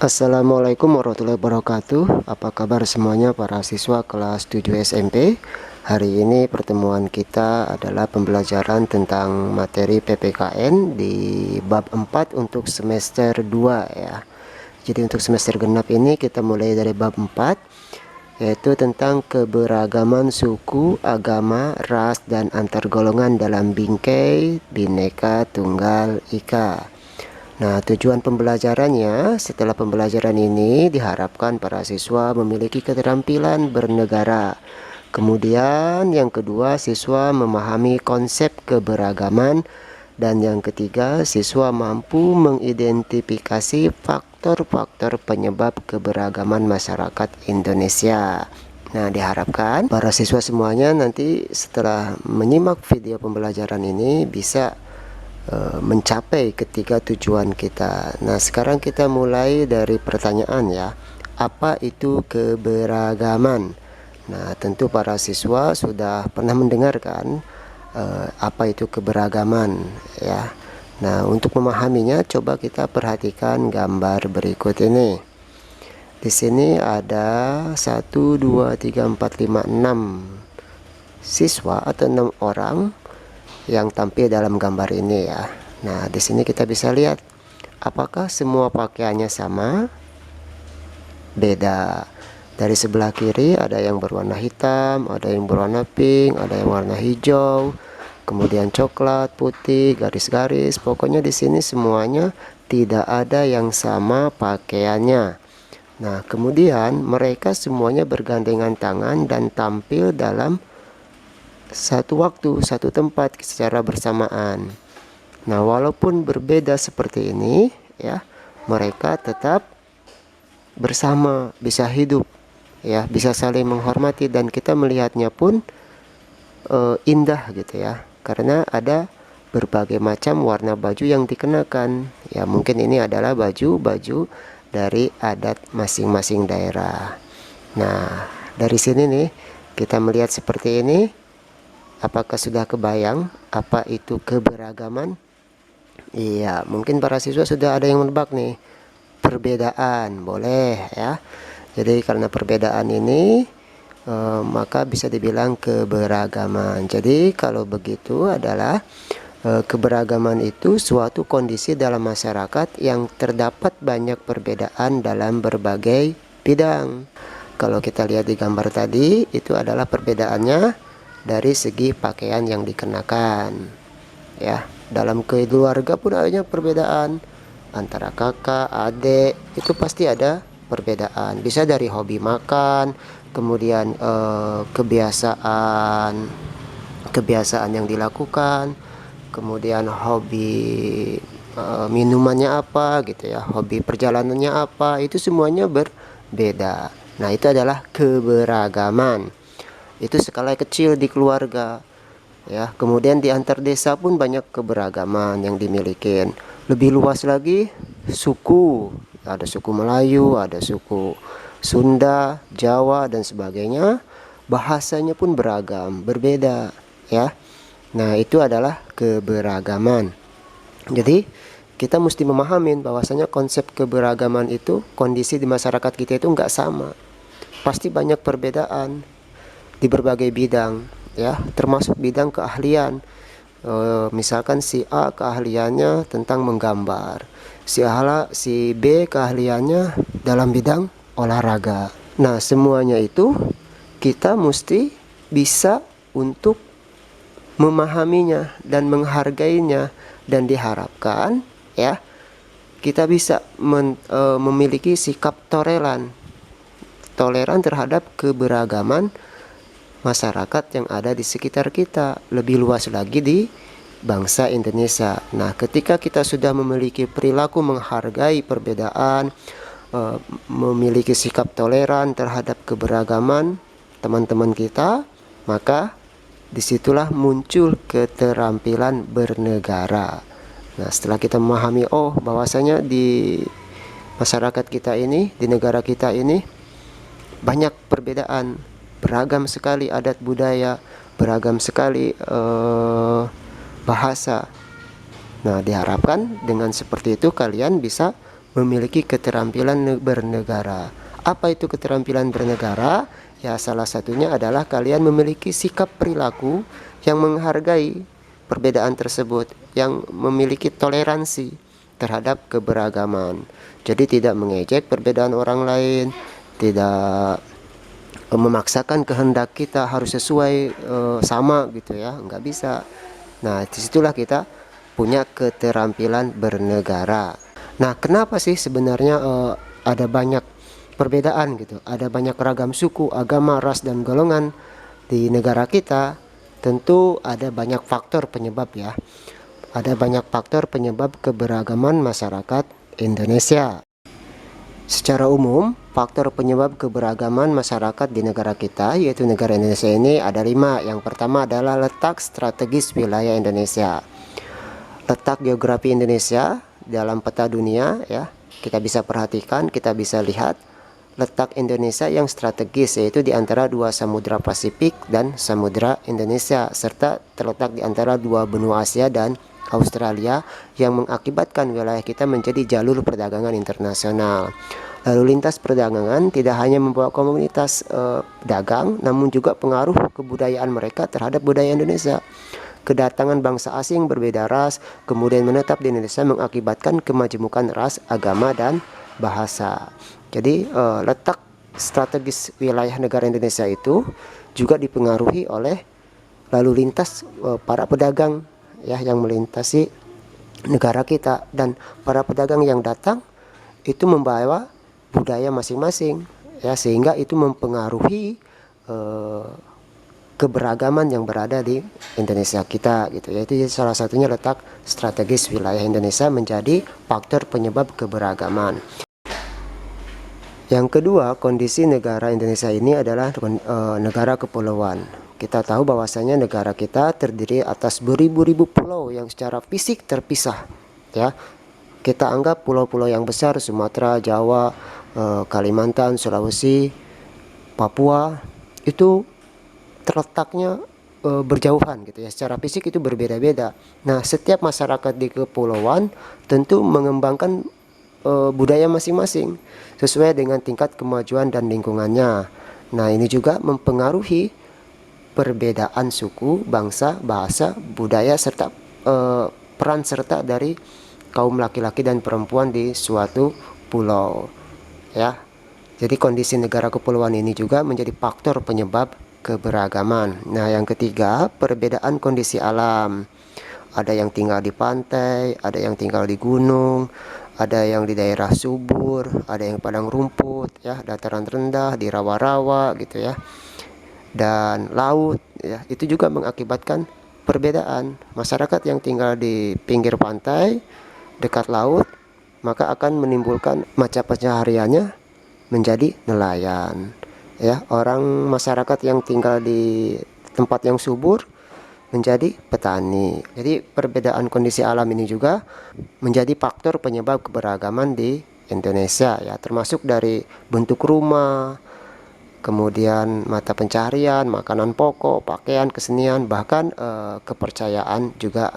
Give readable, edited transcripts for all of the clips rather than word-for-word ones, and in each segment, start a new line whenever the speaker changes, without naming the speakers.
Assalamualaikum warahmatullahi wabarakatuh. Apa kabar semuanya para siswa kelas 7 SMP? Hari ini pertemuan kita adalah pembelajaran tentang materi PPKN di bab 4 untuk semester 2 ya. Jadi untuk semester genap ini kita mulai dari bab 4, yaitu tentang keberagaman suku, agama, ras, dan antar golongan dalam bingkai Bhinneka Tunggal Ika. Nah, tujuan pembelajarannya, setelah pembelajaran ini diharapkan para siswa memiliki keterampilan bernegara. Kemudian yang kedua, siswa memahami konsep keberagaman. Dan yang ketiga, siswa mampu mengidentifikasi faktor-faktor penyebab keberagaman masyarakat Indonesia. Nah, diharapkan para siswa semuanya nanti setelah menyimak video pembelajaran ini bisa mencapai ketiga tujuan kita. Nah, sekarang kita mulai dari pertanyaan ya. Apa itu keberagaman? Nah, tentu para siswa sudah pernah mendengarkan apa itu keberagaman ya. Nah, untuk memahaminya coba kita perhatikan gambar berikut ini. Di sini ada 1 2 3 4 5 6 siswa atau 6 orang yang tampil dalam gambar ini ya. Nah, di sini kita bisa lihat apakah semua pakaiannya sama? Beda. Dari sebelah kiri ada yang berwarna hitam, ada yang berwarna pink, ada yang warna hijau, kemudian coklat, putih, garis-garis. Pokoknya di sini semuanya tidak ada yang sama pakaiannya. Nah, kemudian mereka semuanya bergandengan tangan dan tampil dalam satu waktu, satu tempat secara bersamaan. Nah, walaupun berbeda seperti ini ya, mereka tetap bersama, bisa hidup ya, bisa saling menghormati, dan kita melihatnya pun indah gitu ya, karena ada berbagai macam warna baju yang dikenakan ya. Mungkin ini adalah baju dari adat masing-masing daerah. Nah, dari sini nih kita melihat seperti ini. Apakah sudah kebayang apa itu keberagaman? Iya, mungkin para siswa sudah ada yang menebak nih. Perbedaan, boleh ya. Jadi karena perbedaan ini maka bisa dibilang keberagaman. Jadi kalau begitu adalah keberagaman itu suatu kondisi dalam masyarakat yang terdapat banyak perbedaan dalam berbagai bidang. Kalau kita lihat di gambar tadi, itu adalah perbedaannya dari segi pakaian yang dikenakan ya. Dalam keluarga pun adanya perbedaan antara kakak, adik, itu pasti ada perbedaan. Bisa dari hobi makan, kemudian kebiasaan yang dilakukan, kemudian hobi minumannya apa gitu ya, hobi perjalanannya apa, itu semuanya berbeda. Nah, itu adalah keberagaman. Itu skala kecil di keluarga ya. Kemudian di antar desa pun banyak keberagaman yang dimiliki. Lebih luas lagi suku, ada suku Melayu, ada suku Sunda, Jawa, dan sebagainya. Bahasanya pun beragam, berbeda ya. Nah, itu adalah keberagaman. Jadi kita mesti memahami bahwasanya konsep keberagaman itu, kondisi di masyarakat kita itu nggak sama, pasti banyak perbedaan di berbagai bidang ya, termasuk bidang keahlian. Misalkan si A keahliannya tentang menggambar, si B keahliannya dalam bidang olahraga. Nah, semuanya itu kita mesti bisa untuk memahaminya dan menghargainya, dan diharapkan ya kita bisa memiliki sikap toleran terhadap keberagaman masyarakat yang ada di sekitar kita, lebih luas lagi di bangsa Indonesia. Nah, ketika kita sudah memiliki perilaku menghargai perbedaan, memiliki sikap toleran terhadap keberagaman teman-teman kita, maka disitulah muncul keterampilan bernegara. Nah, setelah kita memahami bahwasanya di masyarakat kita ini, di negara kita ini banyak perbedaan, beragam sekali adat budaya, beragam sekali bahasa. Nah, diharapkan dengan seperti itu kalian bisa memiliki keterampilan bernegara. Apa itu keterampilan bernegara? Ya, salah satunya adalah kalian memiliki sikap perilaku yang menghargai perbedaan tersebut, yang memiliki toleransi terhadap keberagaman. Jadi tidak mengejek perbedaan orang lain, tidak memaksakan kehendak kita harus sesuai sama gitu ya, nggak bisa. Nah, disitulah kita punya keterampilan bernegara. Nah, kenapa sih sebenarnya ada banyak perbedaan gitu, ada banyak ragam suku, agama, ras, dan golongan di negara kita? Tentu ada banyak faktor penyebab ya. Ada banyak faktor penyebab keberagaman masyarakat Indonesia. Secara umum, faktor penyebab keberagaman masyarakat di negara kita, yaitu negara Indonesia ini, ada 5. Yang pertama adalah letak strategis wilayah Indonesia. Letak geografi Indonesia dalam peta dunia ya, kita bisa perhatikan, kita bisa lihat letak Indonesia yang strategis, yaitu di antara 2 samudra Pasifik dan samudra Indonesia, serta terletak di antara 2 benua Asia dan Australia, yang mengakibatkan wilayah kita menjadi jalur perdagangan internasional. Lalu lintas perdagangan tidak hanya membawa komunitas dagang, namun juga pengaruh kebudayaan mereka terhadap budaya Indonesia. Kedatangan bangsa asing berbeda ras kemudian menetap di Indonesia mengakibatkan kemajemukan ras, agama, dan bahasa. Jadi letak strategis wilayah negara Indonesia itu juga dipengaruhi oleh lalu lintas para pedagang ya, yang melintasi negara kita, dan para pedagang yang datang itu membawa budaya masing-masing ya, sehingga itu mempengaruhi keberagaman yang berada di Indonesia kita gitu, yaitu salah satunya letak strategis wilayah Indonesia menjadi faktor penyebab keberagaman. Yang kedua, kondisi negara Indonesia ini adalah negara kepulauan. Kita tahu bahwasanya negara kita terdiri atas beribu-ribu pulau yang secara fisik terpisah ya. Kita anggap pulau-pulau yang besar, Sumatera, Jawa, Kalimantan, Sulawesi, Papua, itu terletaknya berjauhan gitu ya, secara fisik itu berbeda-beda. Nah, setiap masyarakat di kepulauan tentu mengembangkan budaya masing-masing sesuai dengan tingkat kemajuan dan lingkungannya. Nah, ini juga mempengaruhi perbedaan suku, bangsa, bahasa, budaya, serta peran serta dari kaum laki-laki dan perempuan di suatu pulau ya. Jadi kondisi negara kepulauan ini juga menjadi faktor penyebab keberagaman. Nah, yang ketiga, perbedaan kondisi alam. Ada yang tinggal di pantai, ada yang tinggal di gunung, ada yang di daerah subur, ada yang padang rumput ya, dataran rendah, di rawa-rawa gitu ya, dan laut ya. Itu juga mengakibatkan perbedaan. Masyarakat yang tinggal di pinggir pantai dekat laut maka akan menimbulkan mata pencahariannya menjadi nelayan ya. Orang masyarakat yang tinggal di tempat yang subur menjadi petani. Jadi perbedaan kondisi alam ini juga menjadi faktor penyebab keberagaman di Indonesia ya, termasuk dari bentuk rumah, kemudian mata pencaharian, makanan pokok, pakaian, kesenian, bahkan kepercayaan juga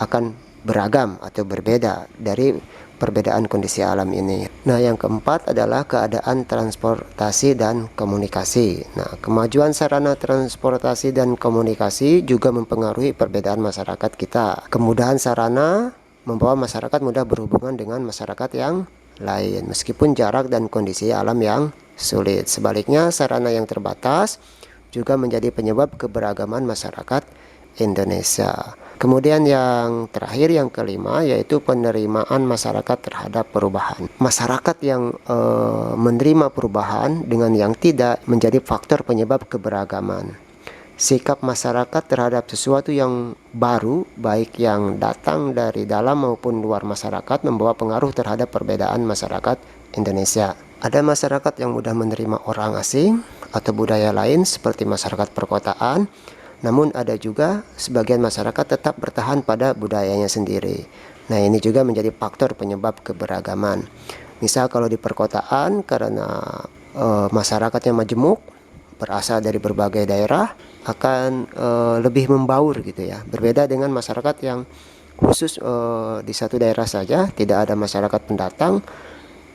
akan beragam atau berbeda dari perbedaan kondisi alam ini. Nah, yang keempat adalah keadaan transportasi dan komunikasi. Nah, kemajuan sarana transportasi dan komunikasi juga mempengaruhi perbedaan masyarakat kita. Kemudahan sarana membawa masyarakat mudah berhubungan dengan masyarakat yang lain, meskipun jarak dan kondisi alam yang sulit. Sebaliknya, sarana yang terbatas juga menjadi penyebab keberagaman masyarakat Indonesia. Kemudian yang terakhir, yang kelima, yaitu penerimaan masyarakat terhadap perubahan. Masyarakat yang menerima perubahan dengan yang tidak menjadi faktor penyebab keberagaman. Sikap masyarakat terhadap sesuatu yang baru, baik yang datang dari dalam maupun luar masyarakat, membawa pengaruh terhadap perbedaan masyarakat Indonesia. Ada masyarakat yang mudah menerima orang asing atau budaya lain seperti masyarakat perkotaan. Namun ada juga sebagian masyarakat tetap bertahan pada budayanya sendiri. Nah, ini juga menjadi faktor penyebab keberagaman. Misal kalau di perkotaan, karena masyarakatnya majemuk, berasal dari berbagai daerah, akan lebih membaur gitu ya. Berbeda dengan masyarakat yang khusus di satu daerah saja, tidak ada masyarakat pendatang,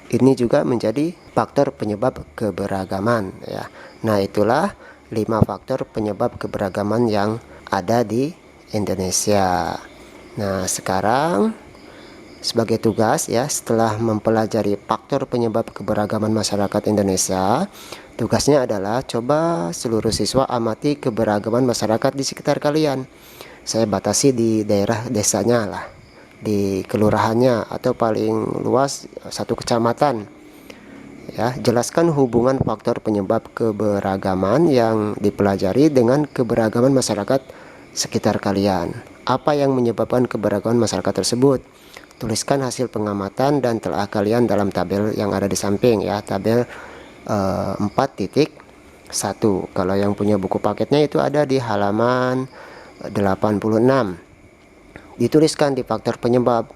ini juga menjadi faktor penyebab keberagaman ya. Nah, itulah 5 faktor penyebab keberagaman yang ada di Indonesia. Nah, sekarang sebagai tugas ya, setelah mempelajari faktor penyebab keberagaman masyarakat Indonesia, tugasnya adalah coba seluruh siswa amati keberagaman masyarakat di sekitar kalian. Saya batasi di daerah desanya lah, di kelurahannya, atau paling luas satu kecamatan ya. Jelaskan hubungan faktor penyebab keberagaman yang dipelajari dengan keberagaman masyarakat sekitar kalian. Apa yang menyebabkan keberagaman masyarakat tersebut? Tuliskan hasil pengamatan dan telah kalian dalam tabel yang ada di samping ya, tabel 4.1. Kalau yang punya buku paketnya itu ada di halaman 86. Dituliskan di faktor penyebab,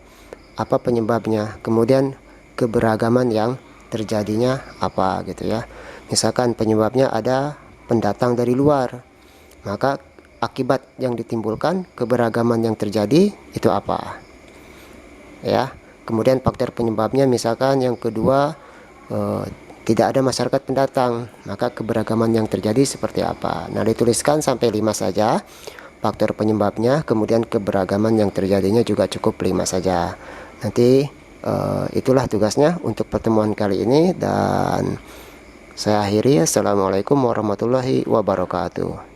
apa penyebabnya, kemudian keberagaman yang terjadinya apa gitu ya. Misalkan penyebabnya ada pendatang dari luar, maka akibat yang ditimbulkan keberagaman yang terjadi itu apa ya. Kemudian faktor penyebabnya misalkan yang kedua, tidak ada masyarakat pendatang, maka keberagaman yang terjadi seperti apa. Nah, dituliskan sampai 5 saja faktor penyebabnya, kemudian keberagaman yang terjadinya juga cukup 5 saja. Nanti itulah tugasnya untuk pertemuan kali ini, dan saya akhiri. Assalamualaikum warahmatullahi wabarakatuh.